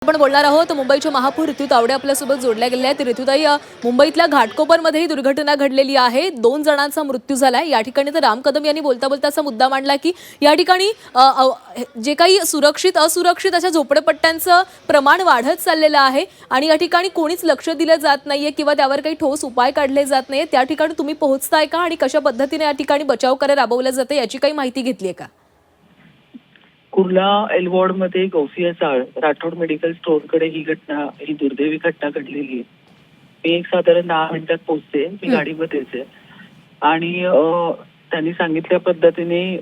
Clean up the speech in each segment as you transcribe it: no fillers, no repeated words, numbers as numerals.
आपण बोलणार आहोत मुंबईच्या महापौर ऋतू तावडे आपल्यासोबत जोडल्या गेल्या आहेत। ऋतुताई, मुंबईतल्या घाटकोपरमध्ये ही दुर्घटना घडलेली आहे। 2 जणांचा मृत्यू झालाय। या ठिकाणी तर राम कदम यांनी बोलता बोलता असा मुद्दा मांडला की या ठिकाणी जे काही सुरक्षित असुरक्षित अशा झोपडपट्ट्यांचं प्रमाण वाढत चाललेलं आहे आणि या ठिकाणी कोणीच लक्ष दिलं जात नाहीये किंवा त्यावर काही ठोस उपाय काढले जात नाहीये। त्या ठिकाणी तुम्ही पोहोचताय का आणि कशा पद्धतीने या ठिकाणी बचाव कार्य राबवलं जाते याची काही माहिती घेतलीये का? कुर्ला एलवॉर्ड मध्ये गौसिया चाळ राठोड मेडिकल स्टोअरकडे ही दुर्दैवी घटना घडलेली आहे। मी एक साधारण 10 मिनिटात पोहोचते, मी गाडीमध्येच आहे आणि त्यांनी सांगितल्या पद्धतीने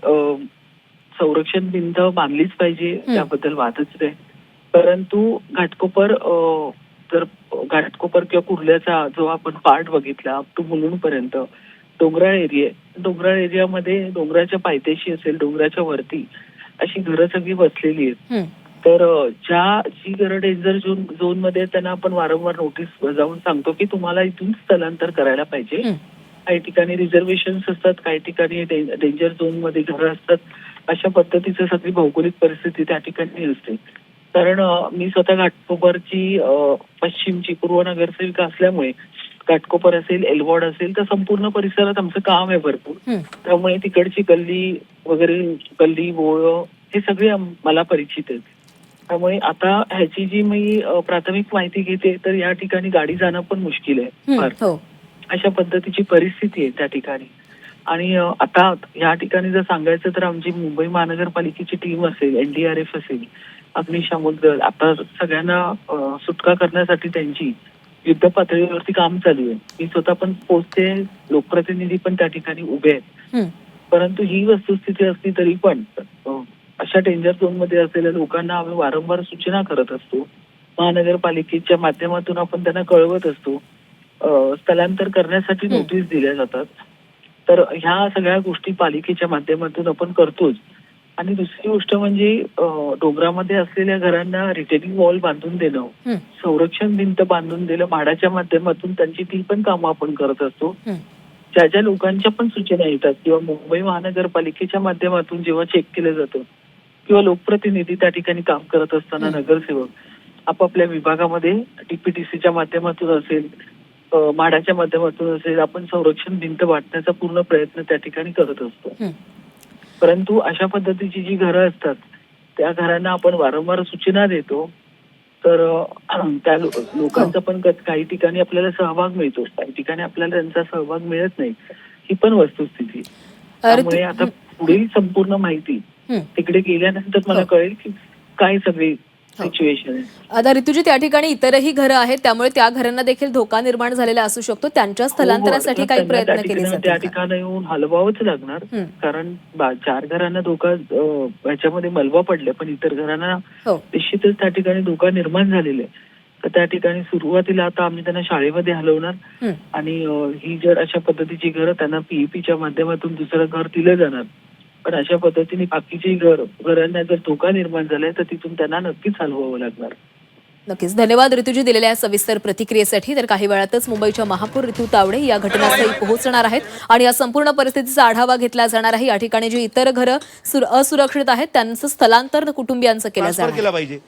संरक्षण भिंत बांधलीच पाहिजे, त्याबद्दल वादच नाही। परंतु घाटकोपर किंवा कुर्ल्याचा जो आपण पार्ट बघितला अप टू मुलुंड पर्यंत डोंगराळ एरियामध्ये डोंगराच्या पायथ्याशी असेल, डोंगराच्या वरती अशी घरं सगळी बसलेली आहेत। तर जी घरं डेंजर झोन मध्ये त्यांना आपण वारंवार नोटीस बजावून सांगतो की तुम्हाला इथून स्थलांतर करायला पाहिजे। काही ठिकाणी रिझर्वेशन असतात, काही ठिकाणी डेंजर झोन मध्ये घरं असतात। अशा पद्धतीचं सगळी भौगोलिक परिस्थिती त्या ठिकाणी असते। कारण मी स्वतः घाटकोपरची पश्चिमची पूर्व नगरसेविका असल्यामुळे घाटकोपर असेल, एलवॉर्ड असेल, तर संपूर्ण परिसरात आमचं काम आहे भरपूर। त्यामुळे तिकडची गल्ली बोळ हे सगळे मला परिचित आहेत। त्यामुळे आता ह्याची जी मी प्राथमिक माहिती घेते तर या ठिकाणी गाडी जाणं पण मुश्किल आहे। अशा पद्धतीची परिस्थिती आहे त्या ठिकाणी। आणि आता या ठिकाणी जर सांगायचं तर आमची मुंबई महानगरपालिकेची टीम असेल, NDRF असेल, अग्निशामक दल, आता सगळ्यांना सुटका करण्यासाठी त्यांची युद्ध पातळीवरती काम चालू आहे। मी स्वतः पण पोहोचते, लोकप्रतिनिधी पण त्या ठिकाणी उभे आहेत। परंतु ही वस्तुस्थिती असली तरी पण अशा डेंजर झोन मध्ये असलेल्या लोकांना आम्ही वारंवार सूचना करत असतो। महानगरपालिकेच्या माध्यमातून आपण त्यांना कळवत असतो, स्थलांतर करण्यासाठी नोटीस दिल्या जातात। तर ह्या सगळ्या गोष्टी पालिकेच्या माध्यमातून आपण करतोच। आणि दुसरी गोष्ट म्हणजे डोंगरामध्ये असलेल्या घरांना रिटेनिंग वॉल बांधून देणं, संरक्षण भिंत बांधून देणं, म्हाडाच्या माध्यमातून त्यांची ती पण कामं आपण करत असतो। ज्या लोकांच्या पण सूचना येतात किंवा मुंबई महानगरपालिकेच्या माध्यमातून जेव्हा चेक केलं जातं किंवा लोकप्रतिनिधी त्या ठिकाणी काम करत असताना नगरसेवक आपापल्या विभागामध्ये DPTCच्या माध्यमातून असेल, म्हाडाच्या माध्यमातून असेल, आपण संरक्षण भिंत वाटण्याचा पूर्ण प्रयत्न त्या ठिकाणी करत असतो। परंतु अशा पद्धतीची जी घरं असतात त्या घरांना आपण वारंवार सूचना देतो, तर त्या लोकांचा पण काही ठिकाणी आपल्याला सहभाग मिळतो, काही ठिकाणी आपल्याला त्यांचा सहभाग मिळत नाही। ही पण वस्तुस्थिती। त्यामुळे आता पुढील संपूर्ण माहिती तिकडे गेल्यानंतर मला कळेल की काय सगळी सिच्युएशन आहे। आता ऋतुजी, त्या ठिकाणी इतरही घरं आहेत, त्यामुळे त्या घरांना देखील धोका निर्माण झालेला असू शकतो। त्यांच्या स्थलांतरासाठी काही प्रयत्न केले जातात? त्या ठिकाणी येऊन हलवावंच लागणार, कारण 4 घरांना धोका याच्यामध्ये मलबा पडले, पण इतर घरांना निश्चितच त्या ठिकाणी धोका निर्माण झालेला आहे। तर त्या ठिकाणी सुरुवातीला आता आम्ही त्यांना शाळेमध्ये हलवणार आणि ही जर अशा पद्धतीची घरं त्यांना PEPच्या माध्यमातून दुसरं घर दिलं जाणार। पण अशा पद्धतीने बाकीची घरांना जर धोका निर्माण झालाय तर तिथून त्यांना नक्कीच हलवावं लागणार। नक्कीच। धन्यवाद ऋतुजी दिलेल्या सविस्तर प्रतिक्रियेसाठी। तर काही वेळातच मुंबईच्या महापौर ऋतू तावडे या घटनास्थळी पोहोचणार आहेत आणि या संपूर्ण परिस्थितीचा आढावा घेतला जाणार आहे। या ठिकाणी जी इतर घरं असुरक्षित आहेत त्यांचं स्थलांतर कुटुंबियांचं केलं जाणार आहे।